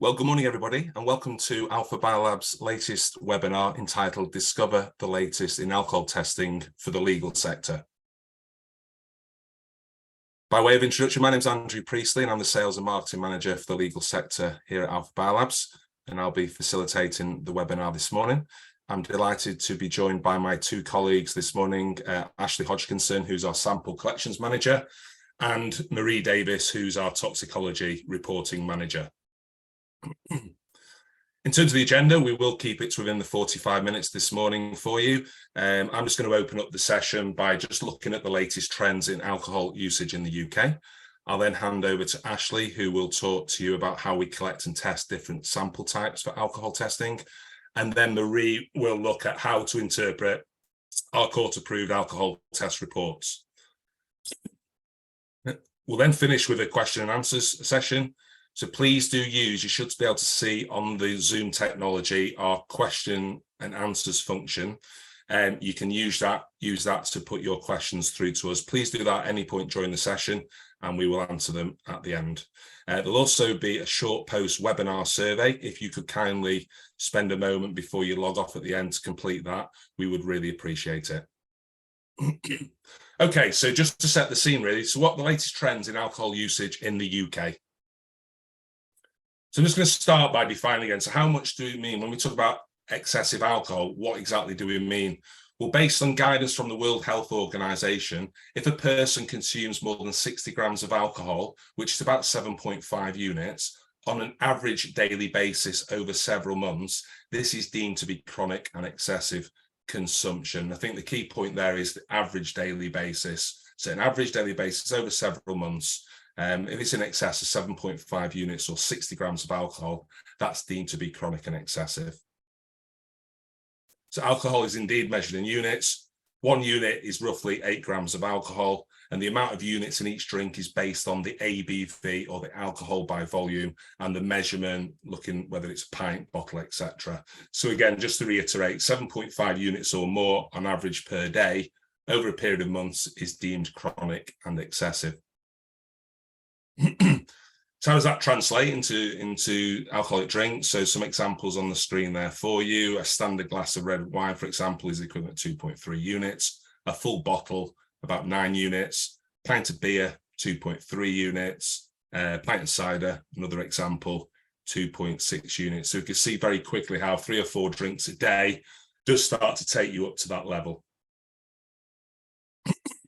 Well, good morning, everybody, and welcome to AlphaBiolabs' latest webinar entitled Discover the Latest in Alcohol Testing for the Legal Sector. By way of introduction, my name is Andrew Priestley, and I'm the Sales and Marketing Manager for the legal sector here at AlphaBiolabs, and I'll be facilitating the webinar this morning. I'm delighted to be joined by my two colleagues this morning, Ashley Hodgkinson, who's our Sample Collections Manager, and Marie Davis, who's our Toxicology Reporting Manager. In terms of the agenda, we will keep it within the 45 minutes this morning for you. I'm just going to open up the session by just looking at the latest trends in alcohol usage in the UK. I'll then hand over to Ashley, who will talk to you about how we collect and test different sample types for alcohol testing. And then Marie will look at how to interpret our court-approved alcohol test reports. We'll then finish with a question and answers session. So please do you should be able to see on the Zoom technology our question and answers function. You can use that to put your questions through to us. Please do that at any point during the session and we will answer them at the end. There'll also be a short post-webinar survey. If you could kindly spend a moment before you log off at the end to complete that, we would really appreciate it. Okay, so just to set the scene really, so what are the latest trends in alcohol usage in the UK? So I'm just going to start by defining again, so how much do we mean when we talk about excessive alcohol? What exactly do we mean? Well, based on guidance from the World Health Organization, if a person consumes more than 60 grams of alcohol, which is about 7.5 units, on an average daily basis over several months, this is deemed to be chronic and excessive consumption. I think the key point there is the average daily basis. So an average daily basis over several months, if it's in excess of 7.5 units or 60 grams of alcohol, that's deemed to be chronic and excessive. So alcohol is indeed measured in units. 1 unit is roughly 8 grams of alcohol, and the amount of units in each drink is based on the ABV, or the alcohol by volume, and the measurement, looking whether it's a pint, bottle, etc. So again, just to reiterate, 7.5 units or more on average per day over a period of months is deemed chronic and excessive. So how does that translate into alcoholic drinks? So some examples on the screen there for you. A standard glass of red wine, for example, is equivalent to 2.3 units. A full bottle, about 9 units. Pint of beer, 2.3 units. Pint of cider, another example, 2.6 units. So you can see very quickly how 3 or 4 drinks a day does start to take you up to that level.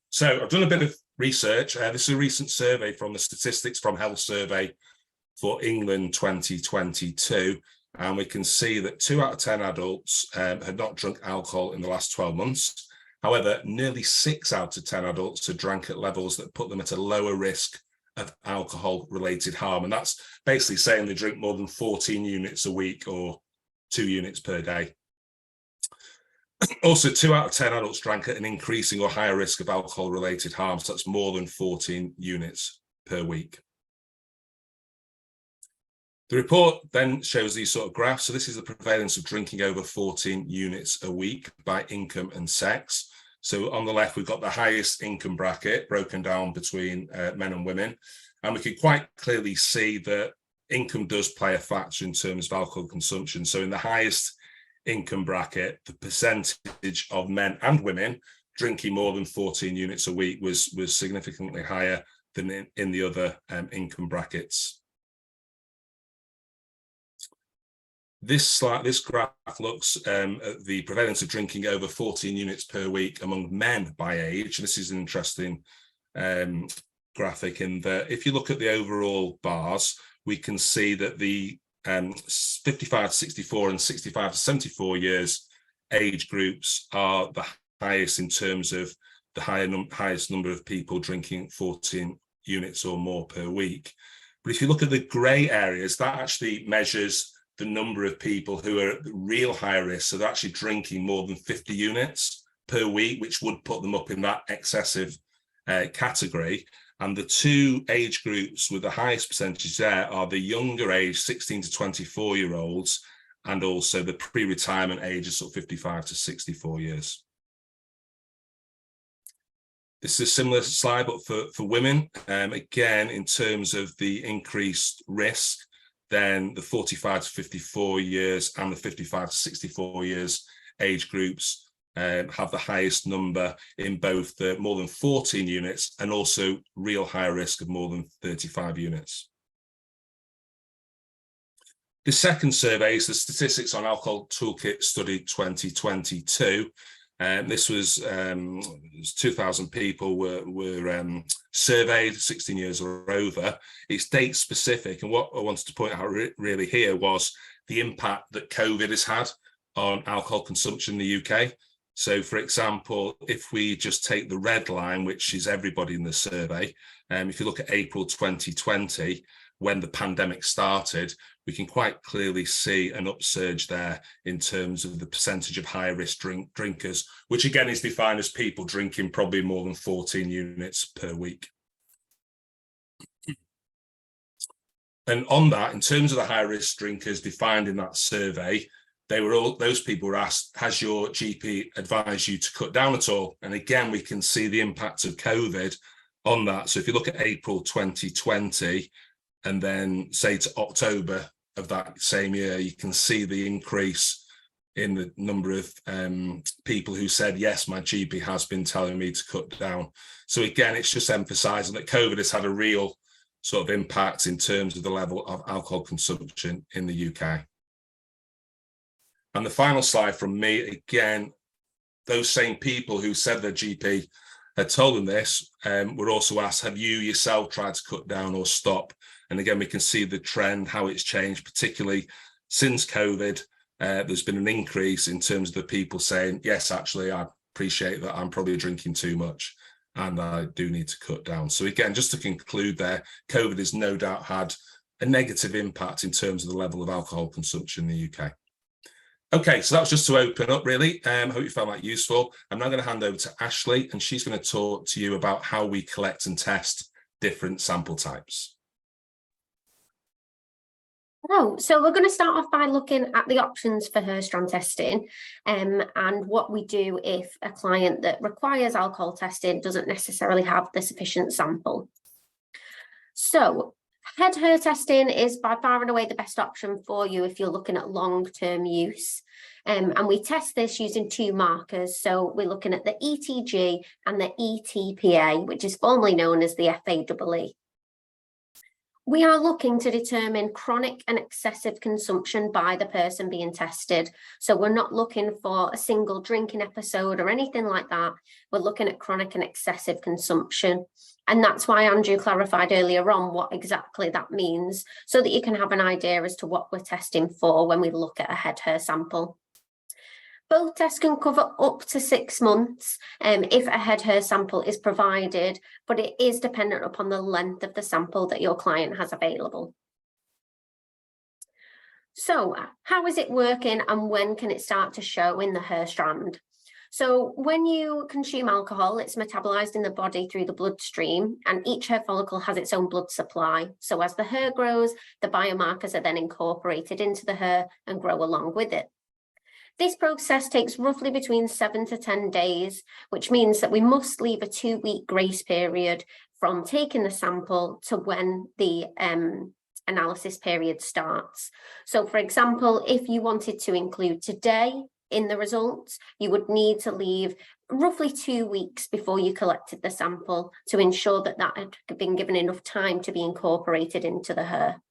So I've done a bit of research. This is a recent survey from the Statistics from Health Survey for England 2022. And we can see that 2 out of 10 adults had not drunk alcohol in the last 12 months. However, nearly 6 out of 10 adults had drank at levels that put them at a lower risk of alcohol-related harm. And that's basically saying they drink more than 14 units a week or 2 units per day. Also, 2 out of 10 adults drank at an increasing or higher risk of alcohol-related harm, so that's more than 14 units per week. The report then shows these sort of graphs. So this is the prevalence of drinking over 14 units a week by income and sex. So on the left, we've got the highest income bracket broken down between men and women. And we can quite clearly see that income does play a factor in terms of alcohol consumption. So in the highest income bracket, the percentage of men and women drinking more than 14 units a week was significantly higher than in the other income brackets. This graph looks at the prevalence of drinking over 14 units per week among men by age. This is an interesting graphic in that if you look at the overall bars, we can see that the 55 to 64 and 65 to 74 years age groups are the highest in terms of the highest number of people drinking 14 units or more per week. But if you look at the grey areas, that actually measures the number of people who are at real high risk. So they're actually drinking more than 50 units per week, which would put them up in that excessive category. And the 2 age groups with the highest percentage there are the younger age, 16 to 24-year-olds, and also the pre-retirement ages of 55 to 64 years. This is a similar slide, but for women, again, in terms of the increased risk, then the 45 to 54 years and the 55 to 64 years age groups have the highest number in both the more than 14 units and also real high risk of more than 35 units. The second survey is the Statistics on Alcohol Toolkit Study 2022. This was 2,000 people were surveyed, 16 years or over. It's date specific, and what I wanted to point out really here was the impact that COVID has had on alcohol consumption in the UK. So, for example, if we just take the red line, which is everybody in the survey, if you look at April 2020, when the pandemic started, we can quite clearly see an upsurge there in terms of the percentage of high-risk drinkers, which again is defined as people drinking probably more than 14 units per week. And on that, in terms of the high-risk drinkers defined in that survey, those people were asked, has your GP advised you to cut down at all? And again, we can see the impact of COVID on that. So if you look at April 2020, and then say to October of that same year, you can see the increase in the number of people who said, yes, my GP has been telling me to cut down. So again, it's just emphasising that COVID has had a real sort of impact in terms of the level of alcohol consumption in the UK. And the final slide from me, again, those same people who said their GP had told them this were also asked, have you yourself tried to cut down or stop? And again, we can see the trend, how it's changed, particularly since COVID. There's been an increase in terms of the people saying, yes, actually, I appreciate that I'm probably drinking too much and I do need to cut down. So again, just to conclude there, COVID has no doubt had a negative impact in terms of the level of alcohol consumption in the UK. Okay, so that was just to open up, really. I hope you found that useful. I'm now going to hand over to Ashley, and she's going to talk to you about how we collect and test different sample types. Oh, so we're going to start off by looking at the options for hair strand testing and what we do if a client that requires alcohol testing doesn't necessarily have the sufficient sample. So head hair testing is by far and away the best option for you if you're looking at long-term use. And we test this using two markers. So we're looking at the ETG and the ETPA, which is formerly known as the FAEE. We are looking to determine chronic and excessive consumption by the person being tested. So we're not looking for a single drinking episode or anything like that. We're looking at chronic and excessive consumption. And that's why Andrew clarified earlier on what exactly that means, so that you can have an idea as to what we're testing for when we look at a head hair sample. Both tests can cover up to 6 months if a head hair sample is provided, but it is dependent upon the length of the sample that your client has available. So how is it working and when can it start to show in the hair strand? So when you consume alcohol, it's metabolized in the body through the bloodstream, and each hair follicle has its own blood supply. So as the hair grows, the biomarkers are then incorporated into the hair and grow along with it. This process takes roughly between 7 to 10 days, which means that we must leave a 2-week grace period from taking the sample to when the analysis period starts. So for example, if you wanted to include today in the results, you would need to leave roughly 2 weeks before you collected the sample to ensure that that had been given enough time to be incorporated into the hair.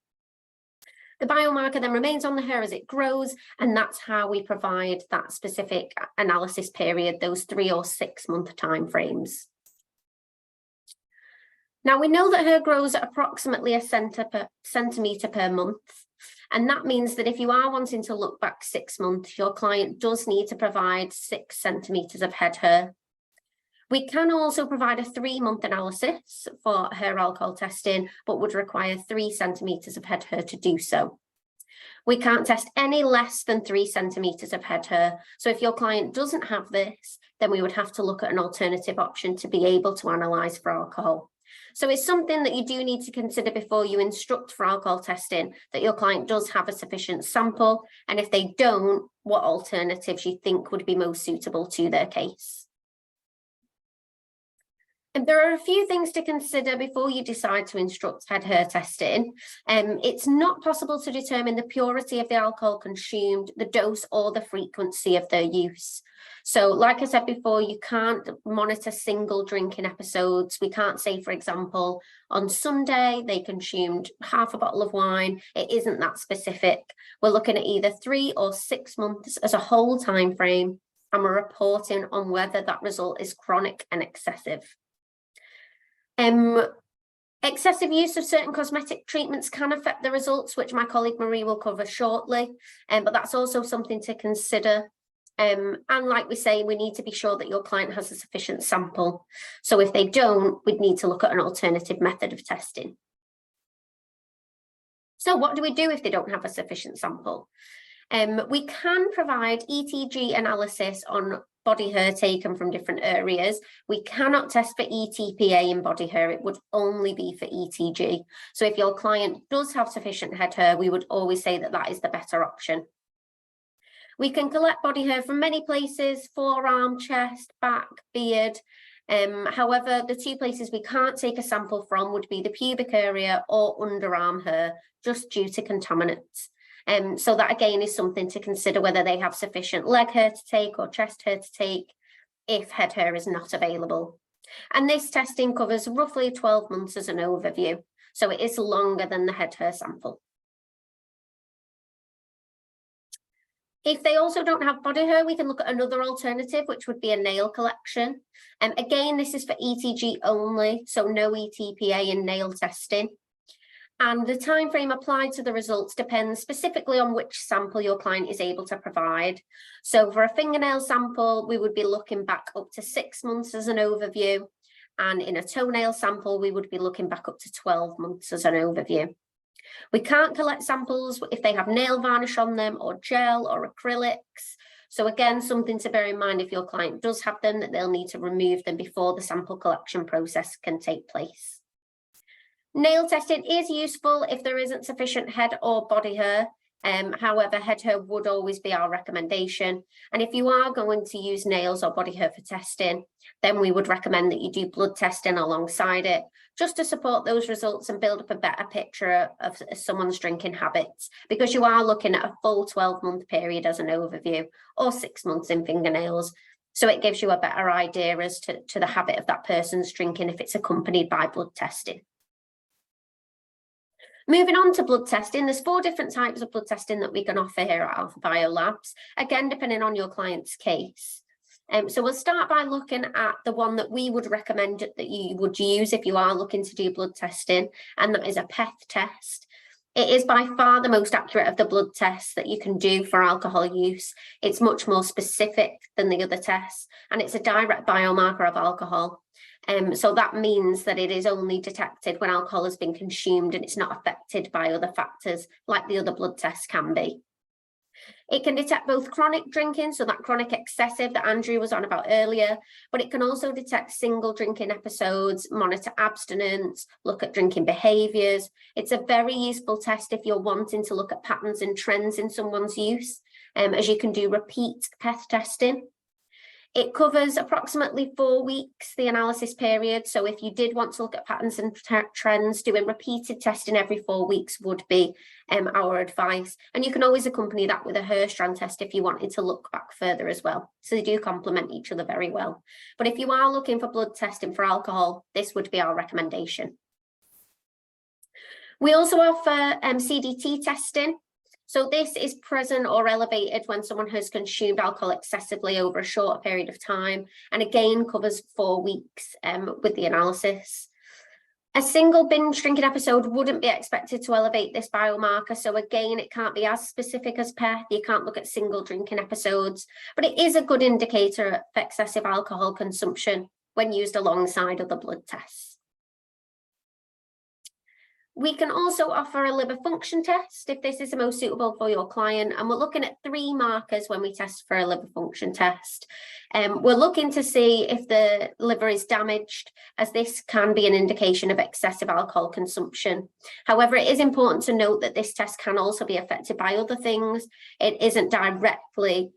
The biomarker then remains on the hair as it grows, and that's how we provide that specific analysis period, those 3 or 6 month timeframes. Now we know that hair grows at approximately a centimetre per month. And that means that if you are wanting to look back 6 months, your client does need to provide 6 centimetres of head hair. We can also provide a 3-month analysis for hair alcohol testing, but would require 3 centimetres of head hair to do so. We can't test any less than 3 centimetres of head hair. So if your client doesn't have this, then we would have to look at an alternative option to be able to analyse for alcohol. So it's something that you do need to consider before you instruct for alcohol testing, that your client does have a sufficient sample, and if they don't, what alternatives you think would be most suitable to their case. And there are a few things to consider before you decide to instruct head-hair testing. It's not possible to determine the purity of the alcohol consumed, the dose, or the frequency of their use. So like I said before, you can't monitor single drinking episodes. We can't say, for example, on Sunday, they consumed half a bottle of wine. It isn't that specific. We're looking at either 3 or 6 months as a whole time frame, and we're reporting on whether that result is chronic and excessive. Excessive use of certain cosmetic treatments can affect the results, which my colleague Marie will cover shortly, but that's also something to consider. And like we say, we need to be sure that your client has a sufficient sample. So if they don't, we'd need to look at an alternative method of testing. So what do we do if they don't have a sufficient sample? We can provide ETG analysis on body hair taken from different areas. We cannot test for ETPA in body hair. It would only be for ETG. So if your client does have sufficient head hair, we would always say that that is the better option. We can collect body hair from many places: forearm, chest, back, beard. However, the 2 places we can't take a sample from would be the pubic area or underarm hair, just due to contaminants. So that again is something to consider, whether they have sufficient leg hair to take or chest hair to take if head hair is not available. And this testing covers roughly 12 months as an overview, so it is longer than the head hair sample. If they also don't have body hair, we can look at another alternative, which would be a nail collection. Again, this is for ETG only, so no ETPA in nail testing. And the time frame applied to the results depends specifically on which sample your client is able to provide. So for a fingernail sample, we would be looking back up to 6 months as an overview. And in a toenail sample, we would be looking back up to 12 months as an overview. We can't collect samples if they have nail varnish on them, or gel, or acrylics. So again, something to bear in mind if your client does have them, that they'll need to remove them before the sample collection process can take place. Nail testing is useful if there isn't sufficient head or body hair. However, head hair would always be our recommendation. And if you are going to use nails or body hair for testing, then we would recommend that you do blood testing alongside it, just to support those results and build up a better picture of someone's drinking habits, because you are looking at a full 12-month period as an overview, or 6 months in fingernails. So it gives you a better idea as to the habit of that person's drinking if it's accompanied by blood testing. Moving on to blood testing, there's 4 different types of blood testing that we can offer here at AlphaBiolabs, again, depending on your client's case. So we'll start by looking at the one that we would recommend that you would use if you are looking to do blood testing, and that is a PEth test. It is by far the most accurate of the blood tests that you can do for alcohol use. It's much more specific than the other tests, and it's a direct biomarker of alcohol. So that means that it is only detected when alcohol has been consumed and it's not affected by other factors like the other blood tests can be. It can detect both chronic drinking, so that chronic excessive that Andrew was on about earlier, but it can also detect single drinking episodes, monitor abstinence, look at drinking behaviours. It's a very useful test if you're wanting to look at patterns and trends in someone's use, as you can do repeat PEth testing. It covers approximately 4 weeks, the analysis period. So if you did want to look at patterns and trends, doing repeated testing every 4 weeks would be our advice. And you can always accompany that with a hair strand test if you wanted to look back further as well. So they do complement each other very well. But if you are looking for blood testing for alcohol, this would be our recommendation. We also offer CDT testing. So this is present or elevated when someone has consumed alcohol excessively over a short period of time, and again covers 4 weeks with the analysis. A single binge drinking episode wouldn't be expected to elevate this biomarker, so again it can't be as specific as PEth. You can't look at single drinking episodes, but it is a good indicator of excessive alcohol consumption when used alongside other blood tests. We can also offer a liver function test if this is the most suitable for your client, and we're looking at 3 markers when we test for a liver function test. We're looking to see if the liver is damaged, as this can be an indication of excessive alcohol consumption. However, it is important to note that this test can also be affected by other things. It isn't directly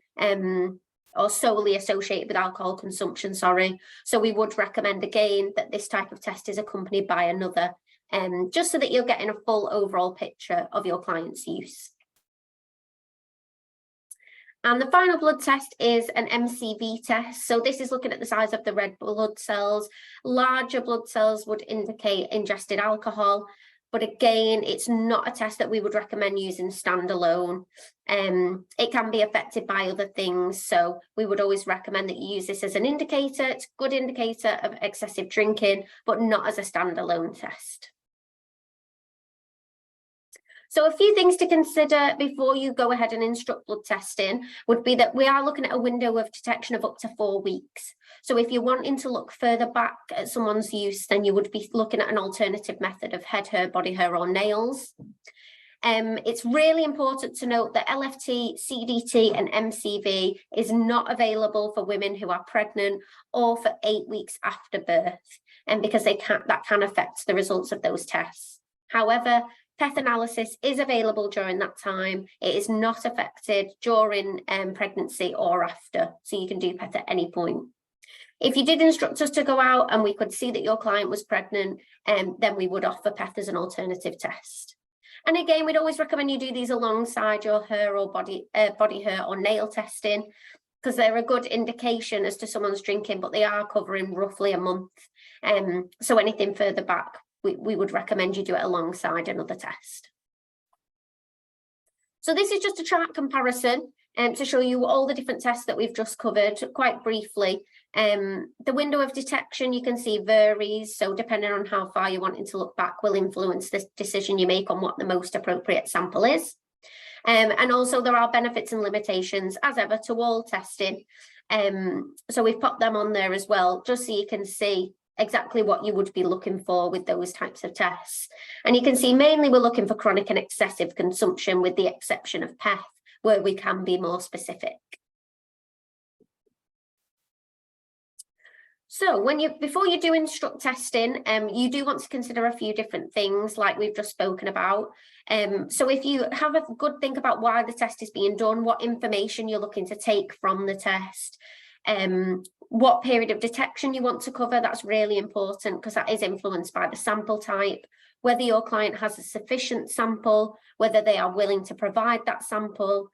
or solely associated with alcohol consumption, sorry. So we would recommend again that this type of test is accompanied by another, just so that you're getting a full overall picture of your client's use. And the final blood test is an MCV test. So this is looking at the size of the red blood cells. Larger blood cells would indicate ingested alcohol. But again, it's not a test that we would recommend using standalone. It can be affected by other things. So we would always recommend that you use this as an indicator. It's a good indicator of excessive drinking, but not as a standalone test. So a few things to consider before you go ahead and instruct blood testing would be that we are looking at a window of detection of up to 4 weeks. So if you're wanting to look further back at someone's use, then you would be looking at an alternative method of head hair, body hair, or nails. It's really important to note that LFT, CDT, and MCV is not available for women who are pregnant or for 8 weeks after birth, and because that can affect the results of those tests. However, PEth analysis is available during that time. It is not affected during pregnancy or after, so you can do PEth at any point. If you did instruct us to go out and we could see that your client was pregnant, then we would offer PEth as an alternative test. And again, we'd always recommend you do these alongside your hair or body hair or nail testing, because they're a good indication as to someone's drinking, but they are covering roughly a month. So anything further back, we would recommend you do it alongside another test. So this is just a chart comparison to show you all the different tests that we've just covered quite briefly. The window of detection, you can see, varies. So depending on how far you're wanting to look back will influence the decision you make on what the most appropriate sample is. And also there are benefits and limitations, as ever, to all testing. So we've put them on there as well, just so you can see exactly what you would be looking for with those types of tests. And you can see mainly we're looking for chronic and excessive consumption, with the exception of PEth, where we can be more specific. So before you do instruct testing, you do want to consider a few different things like we've just spoken about. So if you have a good think about why the test is being done, what information you're looking to take from the test, what period of detection you want to cover, that's really important because that is influenced by the sample type, whether your client has a sufficient sample, whether they are willing to provide that sample.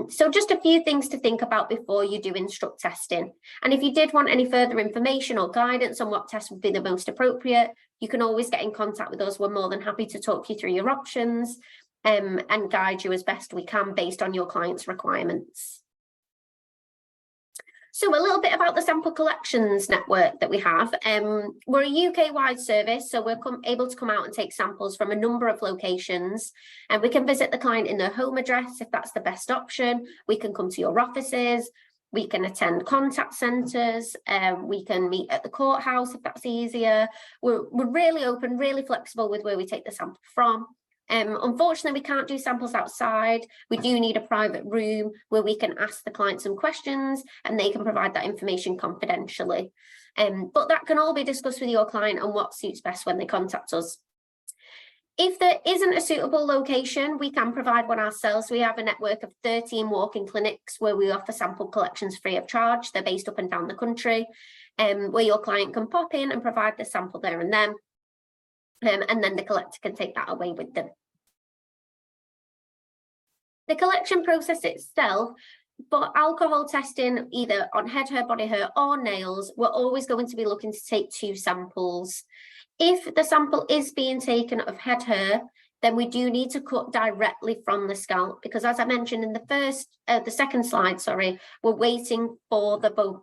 So just a few things to think about before you do instruct testing. And if you did want any further information or guidance on what test would be the most appropriate, you can always get in contact with us. We're more than happy to talk you through your options and guide you as best we can based on your client's requirements. So a little bit about the sample collections network that we have. We're a UK-wide service, so we're able to come out and take samples from a number of locations, and we can visit the client in their home address if that's the best option. We can come to your offices, we can attend contact centres, we can meet at the courthouse if that's easier. We're really open, really flexible with where we take the sample from. Unfortunately, we can't do samples outside. We do need a private room where we can ask the client some questions and they can provide that information confidentially. But that can all be discussed with your client on what suits best when they contact us. If there isn't a suitable location, we can provide one ourselves. We have a network of 13 walk-in clinics where we offer sample collections free of charge. They're based up and down the country, where your client can pop in and provide the sample there and then. And then the collector can take that away with them. The collection process itself, for alcohol testing, either on head hair, body hair, or nails, we're always going to be looking to take 2 samples. If the sample is being taken of head hair, then we do need to cut directly from the scalp, because as I mentioned in the second slide, we're waiting for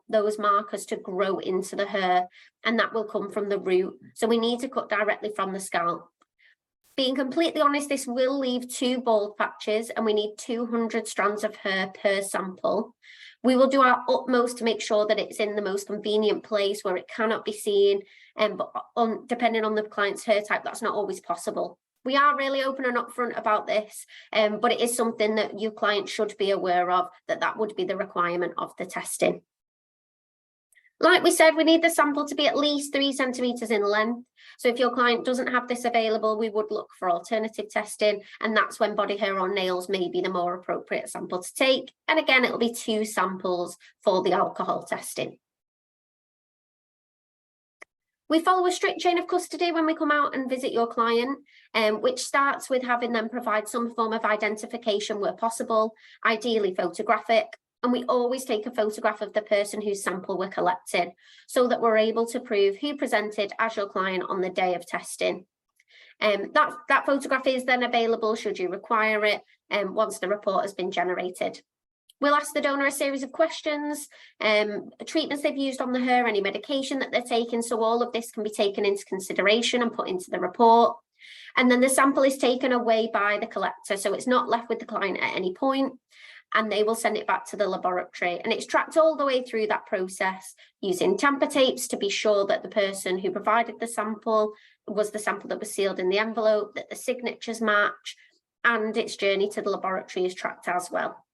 those markers to grow into the hair, and that will come from the root. So we need to cut directly from the scalp. Being completely honest, this will leave 2 bald patches, and we need 200 strands of hair per sample. We will do our utmost to make sure that it's in the most convenient place where it cannot be seen, but depending on the client's hair type, that's not always possible. We are really open and upfront about this, but it is something that your client should be aware of, that would be the requirement of the testing. Like we said, we need the sample to be at least 3 centimetres in length. So if your client doesn't have this available, we would look for alternative testing, and that's when body hair or nails may be the more appropriate sample to take. And again, it'll be 2 samples for the alcohol testing. We follow a strict chain of custody when we come out and visit your client, which starts with having them provide some form of identification where possible, ideally photographic. And we always take a photograph of the person whose sample we're collecting so that we're able to prove who presented as your client on the day of testing. That photograph is then available should you require it once the report has been generated. We'll ask the donor a series of questions, treatments they've used on the hair, any medication that they're taking. So all of this can be taken into consideration and put into the report. And then the sample is taken away by the collector. So it's not left with the client at any point, and they will send it back to the laboratory. And it's tracked all the way through that process using tamper tapes to be sure that the person who provided the sample was the sample that was sealed in the envelope, that the signatures match, and its journey to the laboratory is tracked as well.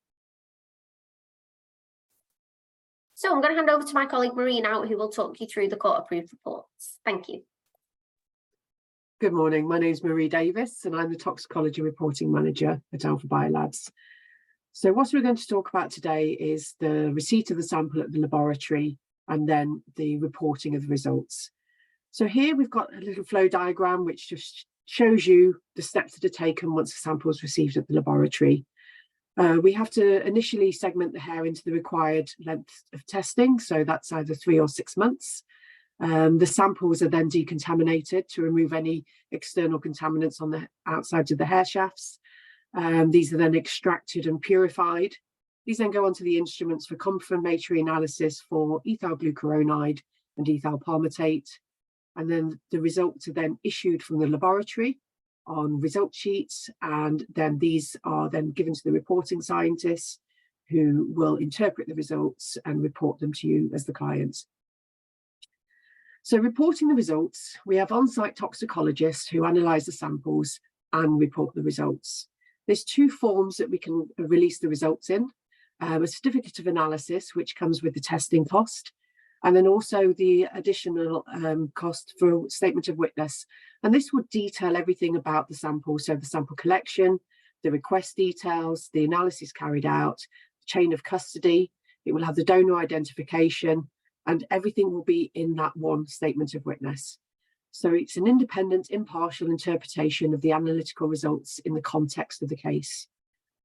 So I'm going to hand over to my colleague Marie now, who will talk you through the court-approved reports. Thank you. Good morning, my name is Marie Davis and I'm the Toxicology Reporting Manager at AlphaBiolabs. So what we're going to talk about today is the receipt of the sample at the laboratory and then the reporting of the results. So here we've got a little flow diagram which just shows you the steps that are taken once the sample is received at the laboratory. We have to initially segment the hair into the required length of testing, so that's either 3 or 6 months. The samples are then decontaminated to remove any external contaminants on the outsides of the hair shafts. These are then extracted and purified. These then go onto the instruments for confirmatory analysis for ethyl glucuronide and ethyl palmitate. And then the results are then issued from the laboratory on result sheets, and then these are then given to the reporting scientists who will interpret the results and report them to you as the client. So reporting the results, we have on-site toxicologists who analyse the samples and report the results. There's 2 forms that we can release the results in, a certificate of analysis, which comes with the testing cost, and then also the additional cost for statement of witness. And this would detail everything about the sample, so the sample collection, the request details, the analysis carried out, the chain of custody. It will have the donor identification, and everything will be in that one statement of witness. So it's an independent, impartial interpretation of the analytical results in the context of the case.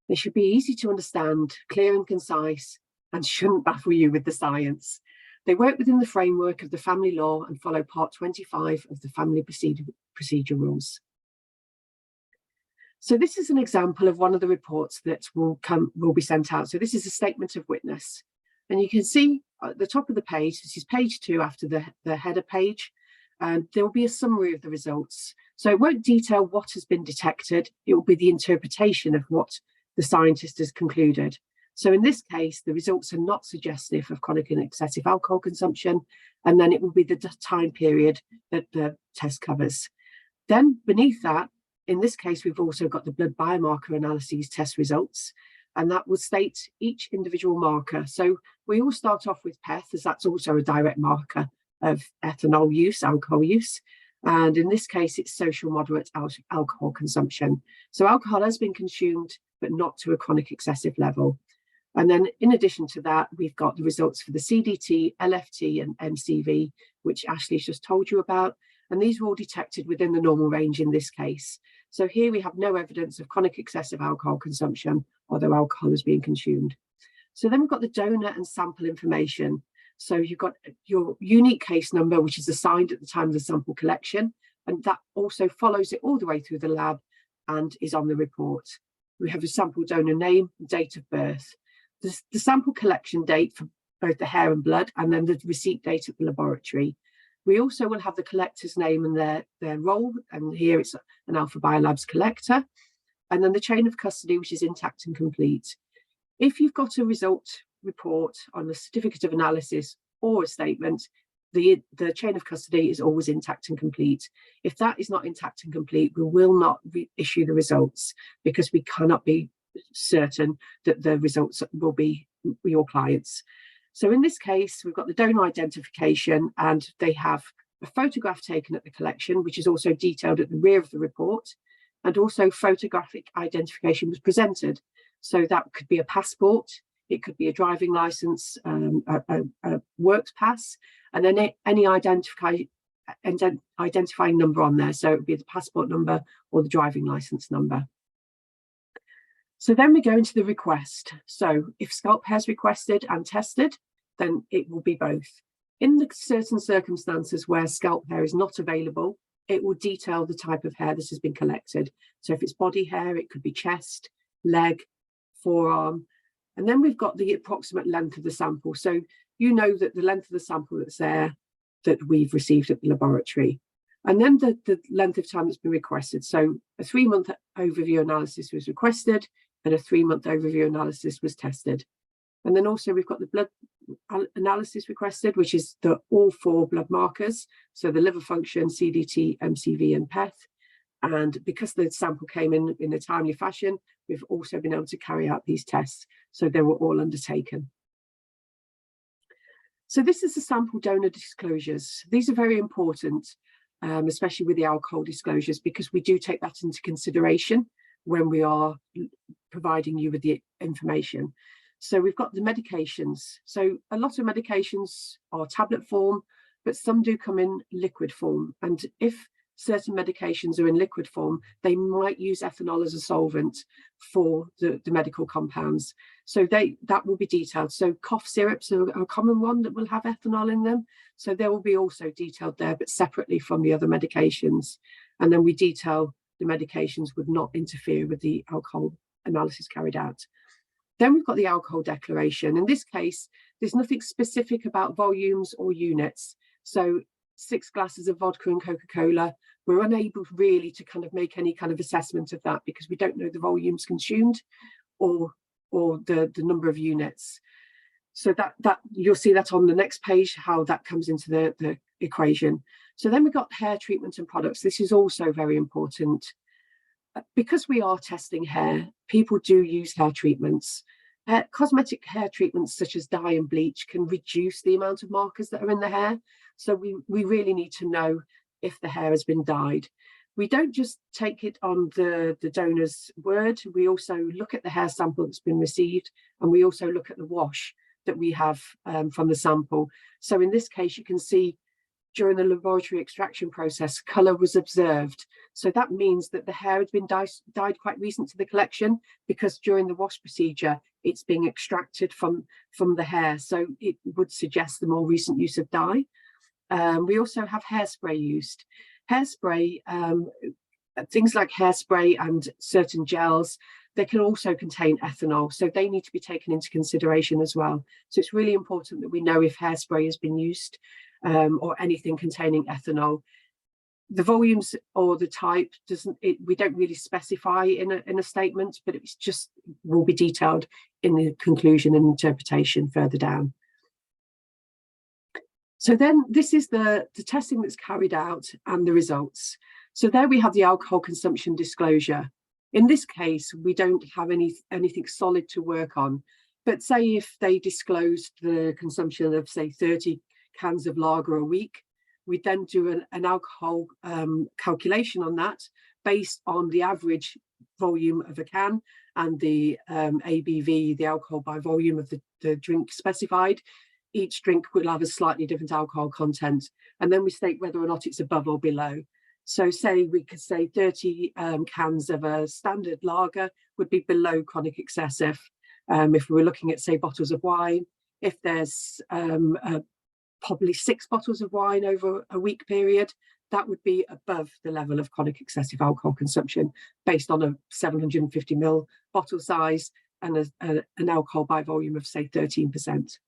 They should be easy to understand, clear and concise, and shouldn't baffle you with the science. They work within the framework of the family law and follow part 25 of the family procedure rules. So this is an example of one of the reports that will be sent out. So this is a statement of witness. And you can see at the top of the page, this is page 2 after the header page, and there will be a summary of the results. So it won't detail what has been detected, it will be the interpretation of what the scientist has concluded. So in this case, the results are not suggestive of chronic and excessive alcohol consumption, and then it will be the time period that the test covers. Then beneath that, in this case, we've also got the blood biomarker analyses test results, and that will state each individual marker. So we all start off with PEth, as that's also a direct marker of ethanol use, alcohol use. And in this case, it's social moderate alcohol consumption. So alcohol has been consumed, but not to a chronic excessive level. And then in addition to that, we've got the results for the CDT, LFT and MCV, which Ashley's just told you about. And these were all detected within the normal range in this case. So here we have no evidence of chronic excessive alcohol consumption, although alcohol is being consumed. So then we've got the donor and sample information. So you've got your unique case number, which is assigned at the time of the sample collection, and that also follows it all the way through the lab and is on the report. We have a sample donor name, date of birth, the sample collection date for both the hair and blood, and then the receipt date at the laboratory. We also will have the collector's name and their role, and here it's an AlphaBiolabs collector, and then the chain of custody, which is intact and complete. If you've got a result report on a certificate of analysis or a statement, the chain of custody is always intact and complete. If that is not intact and complete, we will not issue the results because we cannot be certain that the results will be your clients. So in this case, we've got the donor identification, and they have a photograph taken at the collection, which is also detailed at the rear of the report, and also photographic identification was presented. So that could be a passport, it could be a driving license, a works pass, and then any identifying number on there. So it would be the passport number or the driving license number. So then we go into the request. So if scalp hair is requested and tested, then it will be both. In the certain circumstances where scalp hair is not available, it will detail the type of hair that has been collected. So if it's body hair, it could be chest, leg, forearm. And then we've got the approximate length of the sample. So you know that the length of the sample that's there that we've received at the laboratory. And then the length of time that's been requested. So a 3-month overview analysis was requested and a 3-month overview analysis was tested. And then also we've got the blood analysis requested, which is all 4 blood markers. So the liver function, CDT, MCV and PEth. And because the sample came in a timely fashion, we've also been able to carry out these tests. So they were all undertaken. So this is the sample donor disclosures. These are very important, especially with the alcohol disclosures, because we do take that into consideration when we are providing you with the information. So we've got the medications. So a lot of medications are tablet form, but some do come in liquid form. And if certain medications are in liquid form, they might use ethanol as a solvent for the medical compounds. So that will be detailed. So cough syrups are a common one that will have ethanol in them. So they will be also detailed there, but separately from the other medications. And then we detail the medications would not interfere with the alcohol analysis carried out. Then we've got the alcohol declaration. In this case, there's nothing specific about volumes or units. So 6 glasses of vodka and Coca-Cola, we're unable really to kind of make any kind of assessment of that because we don't know the volumes consumed or the number of units. So that you'll see that on the next page, how that comes into the equation. So then we've got hair treatment and products. This is also very important. Because we are testing hair, people do use hair treatments. Cosmetic hair treatments such as dye and bleach can reduce the amount of markers that are in the hair. So we really need to know if the hair has been dyed. We don't just take it on the donor's word. We also look at the hair sample that's been received, and we also look at the wash that we have from the sample. So in this case, you can see during the laboratory extraction process, colour was observed. So that means that the hair had been dyed quite recent to the collection, because during the wash procedure, it's being extracted from the hair. So it would suggest the more recent use of dye. We also have hairspray used. Hairspray, things like hairspray and certain gels, they can also contain ethanol. So they need to be taken into consideration as well. So it's really important that we know if hairspray has been used or anything containing ethanol. The volumes or the type we don't really specify in a statement, but it's just will be detailed in the conclusion and interpretation further down. So then this is the testing that's carried out and the results. So there we have the alcohol consumption disclosure. In this case, we don't have anything solid to work on, but say if they disclosed the consumption of, say, 30 cans of lager a week, we then do an alcohol calculation on that based on the average volume of a can and the ABV, the alcohol by volume of the drink specified. Each drink will have a slightly different alcohol content, and then we state whether or not it's above or below. So say we could say 30 cans of a standard lager would be below chronic excessive. If we were looking at, say, bottles of wine, if there's probably 6 bottles of wine over a week period, that would be above the level of chronic excessive alcohol consumption based on a 750 ml bottle size and an alcohol by volume of, say, 13%.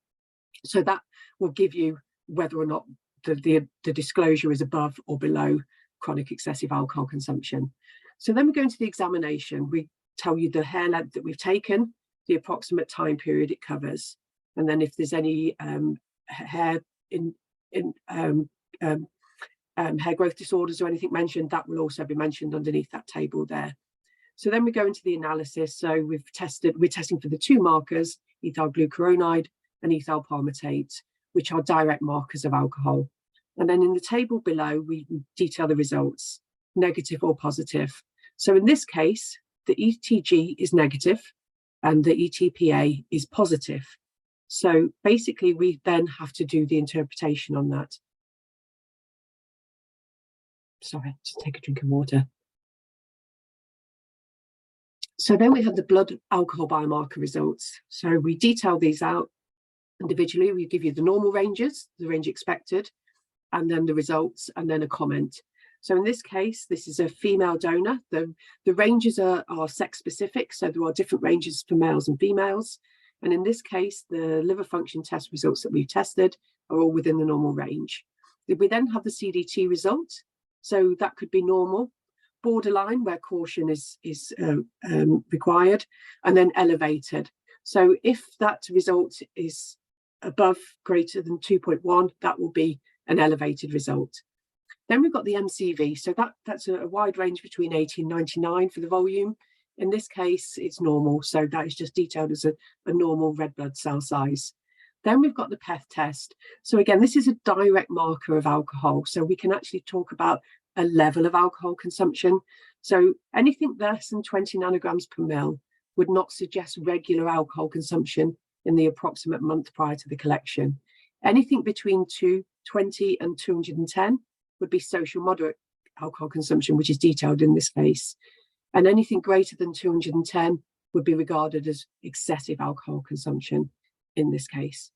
So that will give you whether or not the disclosure is above or below chronic excessive alcohol consumption. So then we go into the examination. We tell you the hair length that we've taken, the approximate time period it covers, and then if there's any hair hair growth disorders or anything mentioned, that will also be mentioned underneath that table there. So then we go into the analysis. So we're testing for the 2 markers, ethyl glucuronide and ethyl palmitate, which are direct markers of alcohol. And then in the table below, we detail the results, negative or positive. So in this case, the ETG is negative and the ETPA is positive. So basically, we then have to do the interpretation on that. Sorry, just take a drink of water. So then we have the blood alcohol biomarker results. So we detail these out individually. We give you the normal ranges, the range expected, and then the results, and then a comment. So in this case, this is a female donor. The ranges are sex specific, so there are different ranges for males and females. And in this case, the liver function test results that we've tested are all within the normal range. We then have the CDT result. So that could be normal, borderline, where caution is required, and then elevated. So if that result is above greater than 2.1, that will be an elevated result. Then we've got the MCV. So that's a wide range between 80 and 99 for the volume. In this case, it's normal. So that is just detailed as a normal red blood cell size. Then we've got the PEth test. So again, this is a direct marker of alcohol. So we can actually talk about a level of alcohol consumption. So anything less than 20 nanograms per mil would not suggest regular alcohol consumption in the approximate month prior to the collection. Anything between 220 and 210 would be social moderate alcohol consumption, which is detailed in this case. And anything greater than 210 would be regarded as excessive alcohol consumption in this case.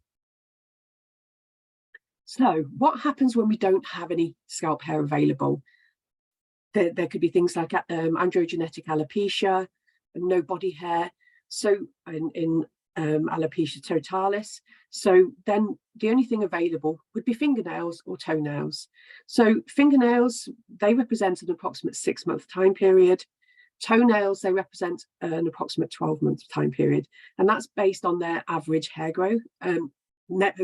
So what happens when we don't have any scalp hair available? There could be things like androgenetic alopecia, no body hair. So in alopecia totalis. So then the only thing available would be fingernails or toenails. So fingernails, they represent an approximate 6-month time period. Toenails, they represent an approximate 12-month time period. And that's based on their average hair growth,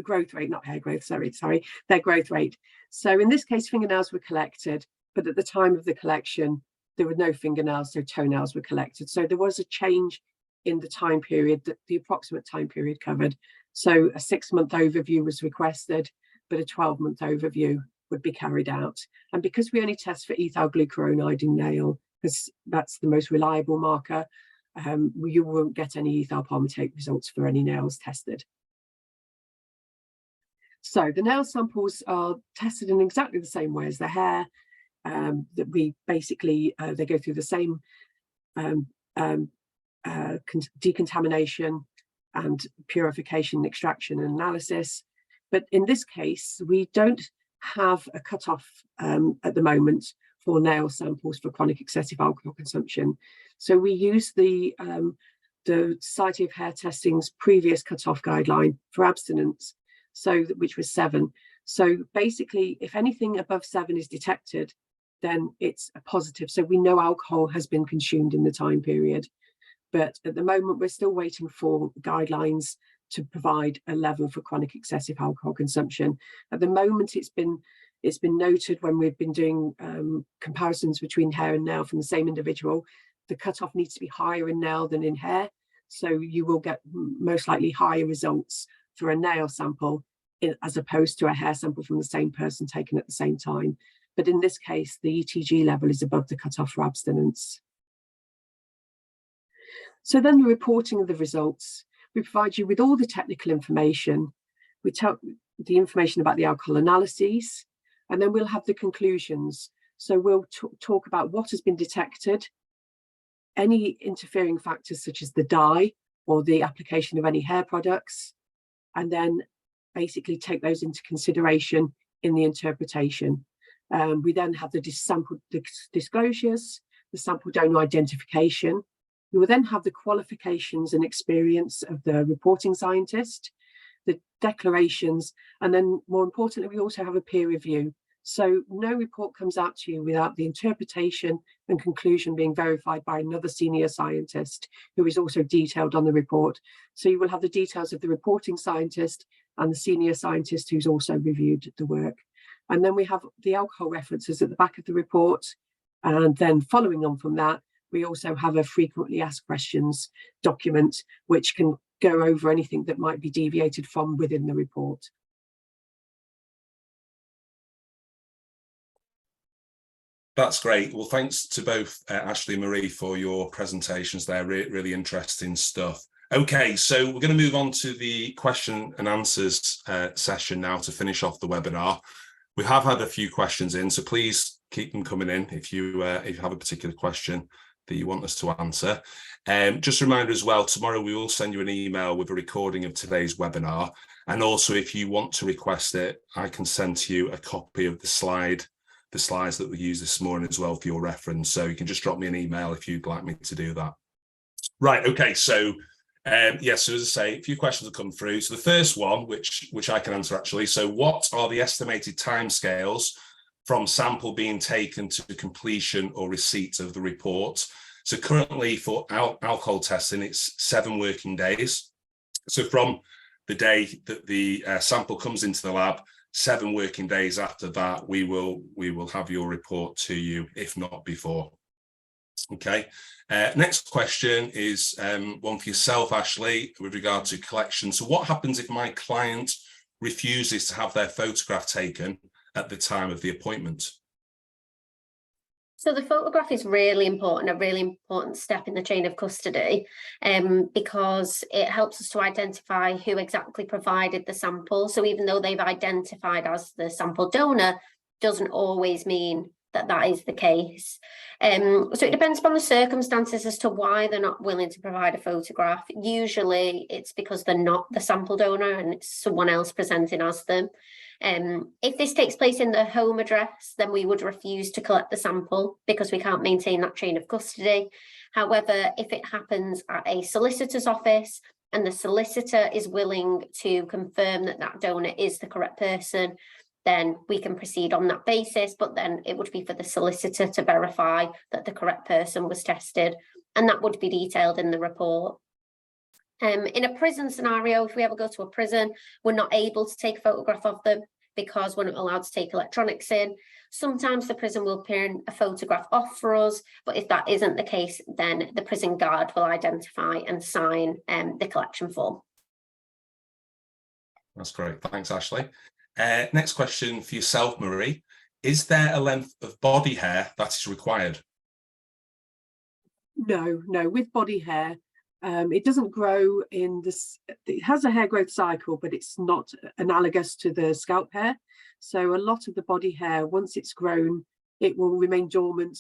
growth rate, not hair growth, sorry, their growth rate. So in this case, fingernails were collected, but at the time of the collection, there were no fingernails, so toenails were collected. So there was a change in the time period, that the approximate time period covered. So a 6-month overview was requested, but a 12-month overview would be carried out. And because we only test for ethyl glucuronide in nail, because that's the most reliable marker, you won't get any ethyl palmitate results for any nails tested. So the nail samples are tested in exactly the same way as the hair. That we basically, they go through the same decontamination and purification, extraction and analysis. But in this case, we don't have a cutoff at the moment for nail samples for chronic excessive alcohol consumption. So we use the Society of Hair Testing's previous cutoff guideline for abstinence, which was 7. So basically, if anything above 7 is detected, then it's a positive. So we know alcohol has been consumed in the time period. But at the moment, we're still waiting for guidelines to provide a level for chronic excessive alcohol consumption. At the moment, it's been noted when we've been doing comparisons between hair and nail from the same individual, the cutoff needs to be higher in nail than in hair. So you will get most likely higher results for a nail sample as opposed to a hair sample from the same person taken at the same time. But in this case, the ETG level is above the cutoff for abstinence. So then the reporting of the results, we provide you with all the technical information. We tell the information about the alcohol analyses, and then we'll have the conclusions. So we'll talk about what has been detected, any interfering factors such as the dye or the application of any hair products, and then basically take those into consideration in the interpretation. We then have the sample disclosures, the sample donor identification. We will then have the qualifications and experience of the reporting scientist, the declarations, and then more importantly, we also have a peer review. So no report comes out to you without the interpretation and conclusion being verified by another senior scientist who is also detailed on the report. So you will have the details of the reporting scientist and the senior scientist who's also reviewed the work. And then we have the alcohol references at the back of the report. And then following on from that, we also have a frequently asked questions document, which can go over anything that might be deviated from within the report. That's great. Well, thanks to both Ashley and Marie for your presentations there. Really interesting stuff. Okay, so we're going to move on to the question and answers session now to finish off the webinar. We have had a few questions in, so please keep them coming in if you have a particular question that you want us to answer. Just a reminder as well, tomorrow we will send you an email with a recording of today's webinar. And also, if you want to request it, I can send to you a copy of the slides that we used this morning as well for your reference. So you can just drop me an email if you'd like me to do that. Right, okay, so yes, so as I say, a few questions have come through. So the first one, which I can answer actually. So what are the estimated timescales from sample being taken to completion or receipt of the report? So currently for alcohol testing, it's 7 working days. So from the day that the sample comes into the lab, 7 working days after that, we will have your report to you, if not before. Okay. Next question is one for yourself, Ashley, with regard to collection. So what happens if my client refuses to have their photograph taken at the time of the appointment? So the photograph is really important, a really important step in the chain of custody, because it helps us to identify who exactly provided the sample. So even though they've identified as the sample donor, doesn't always mean that that is the case. So it depends upon the circumstances as to why they're not willing to provide a photograph. Usually it's because they're not the sample donor and it's someone else presenting as them. If this takes place in the home address, then we would refuse to collect the sample because we can't maintain that chain of custody. However, if it happens at a solicitor's office and the solicitor is willing to confirm that that donor is the correct person, then we can proceed on that basis, but then it would be for the solicitor to verify that the correct person was tested, and that would be detailed in the report. In a prison scenario, if we ever go to a prison, we're not able to take a photograph of them because we're not allowed to take electronics in. Sometimes the prison will print a photograph off for us, but if that isn't the case, then the prison guard will identify and sign the collection form. That's great. Thanks, Ashley. Next question for yourself, Marie. Is there a length of body hair that is required? No, with body hair, it doesn't grow in this. It has a hair growth cycle, but it's not analogous to the scalp hair. So a lot of the body hair, once it's grown, it will remain dormant.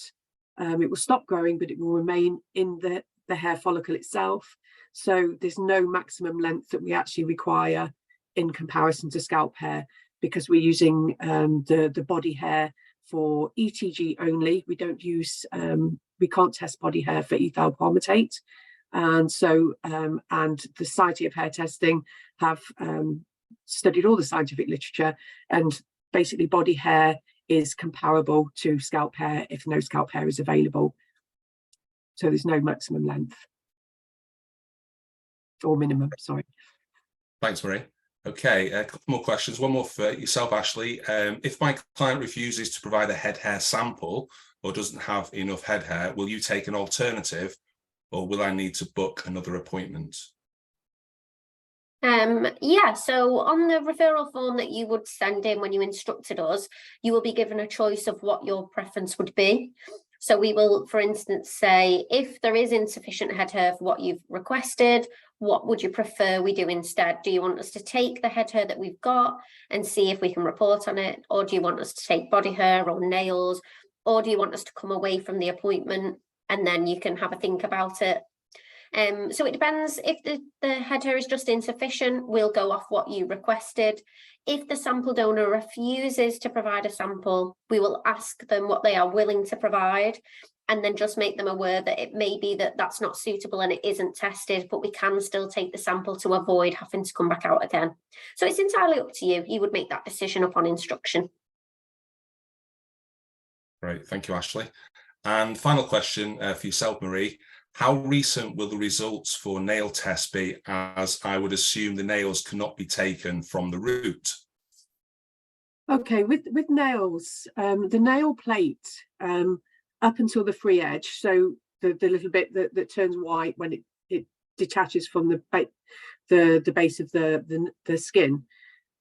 It will stop growing, but it will remain in the hair follicle itself. So there's no maximum length that we actually require in comparison to scalp hair, because we're using the body hair for ETG only. We don't use, we can't test body hair for ethyl palmitate. And so, and the Society of Hair Testing have studied all the scientific literature, and basically body hair is comparable to scalp hair if no scalp hair is available. So there's no maximum length or minimum, sorry. Thanks, Marie. Okay, a couple more questions. One more for yourself, Ashley. If my client refuses to provide a head hair sample or doesn't have enough head hair, will you take an alternative, or will I need to book another appointment? Yeah, so on the referral form that you would send in when you instructed us, you will be given a choice of what your preference would be. So we will, for instance, say, if there is insufficient head hair for what you've requested, what would you prefer we do instead? Do you want us to take the head hair that we've got and see if we can report on it? Or do you want us to take body hair or nails? Or do you want us to come away from the appointment and then you can have a think about it? So it depends. If the head hair is just insufficient, we'll go off what you requested. If the sample donor refuses to provide a sample, we will ask them what they are willing to provide, and then just make them aware that it may be that that's not suitable and it isn't tested, but we can still take the sample to avoid having to come back out again. So it's entirely up to you. You would make that decision upon instruction. Great, thank you, Ashley. And final question for yourself, Marie. How recent will the results for nail tests be, as I would assume the nails cannot be taken from the root? Okay, with nails, the nail plate up until the free edge, so the little bit that turns white when it detaches from the base of the skin,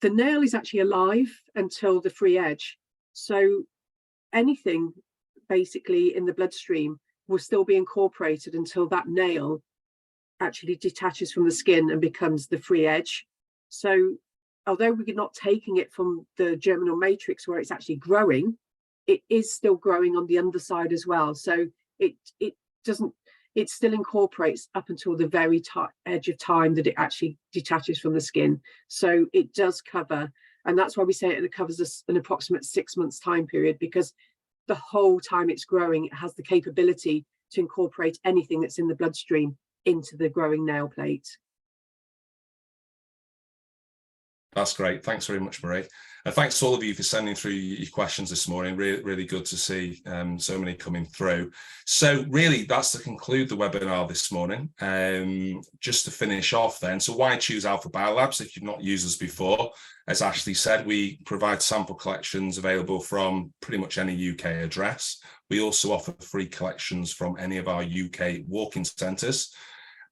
the nail is actually alive until the free edge. So anything basically in the bloodstream will still be incorporated until that nail actually detaches from the skin and becomes the free edge. So although we're not taking it from the germinal matrix where it's actually growing, it is still growing on the underside as well. So it still incorporates up until the very edge of time that it actually detaches from the skin. So it does cover, and that's why we say it covers an approximate 6 months time period, because the whole time it's growing, it has the capability to incorporate anything that's in the bloodstream into the growing nail plate. That's great. Thanks very much, Marie. And thanks to all of you for sending through your questions this morning. Really good to see so many coming through. So really, that's to conclude the webinar this morning. Just to finish off then, so why choose AlphaBiolabs if you've not used us before? As Ashley said, we provide sample collections available from pretty much any UK address. We also offer free collections from any of our UK walk-in centres.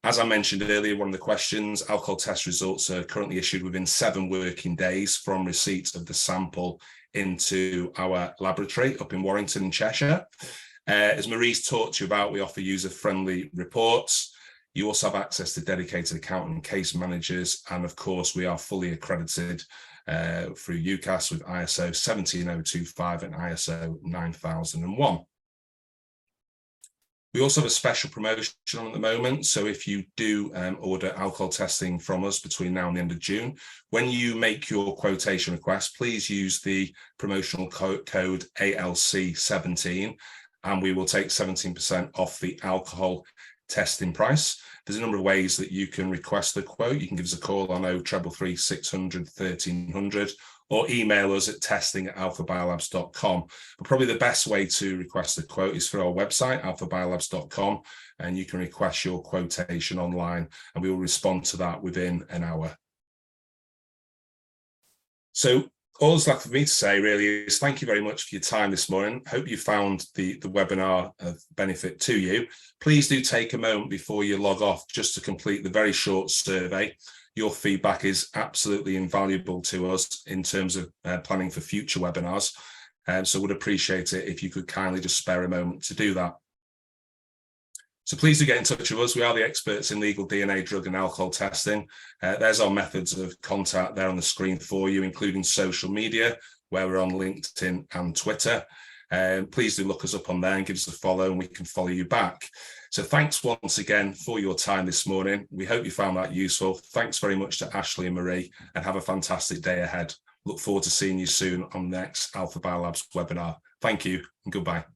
As I mentioned earlier, one of the questions, alcohol test results are currently issued within 7 working days from receipt of the sample into our laboratory up in Warrington in Cheshire. As Marie's talked to you about, we offer user-friendly reports. You also have access to dedicated account and case managers. And of course, we are fully accredited through UCAS with ISO 17025 and ISO 9001. We also have a special promotion on at the moment. So if you do order alcohol testing from us between now and the end of June, when you make your quotation request, please use the promotional code ALC17, and we will take 17% off the alcohol testing price. There's a number of ways that you can request the quote. You can give us a call on 0333 600 1300 or email us at testing@alphabiolabs.com. But probably the best way to request a quote is through our website, alphabiolabs.com, and you can request your quotation online and we will respond to that within an hour. So all that's left for me to say really is thank you very much for your time this morning. Hope you found the webinar of benefit to you. Please do take a moment before you log off just to complete the very short survey. Your feedback is absolutely invaluable to us in terms of planning for future webinars. So would appreciate it if you could kindly just spare a moment to do that. So please do get in touch with us. We are the experts in legal DNA, drug and alcohol testing. There's our methods of contact there on the screen for you, including social media, where we're on LinkedIn and Twitter. Please do look us up on there and give us a follow and we can follow you back. So thanks once again for your time this morning. We hope you found that useful. Thanks very much to Ashley and Marie, and have a fantastic day ahead. Look forward to seeing you soon on the next AlphaBiolabs webinar. Thank you and goodbye.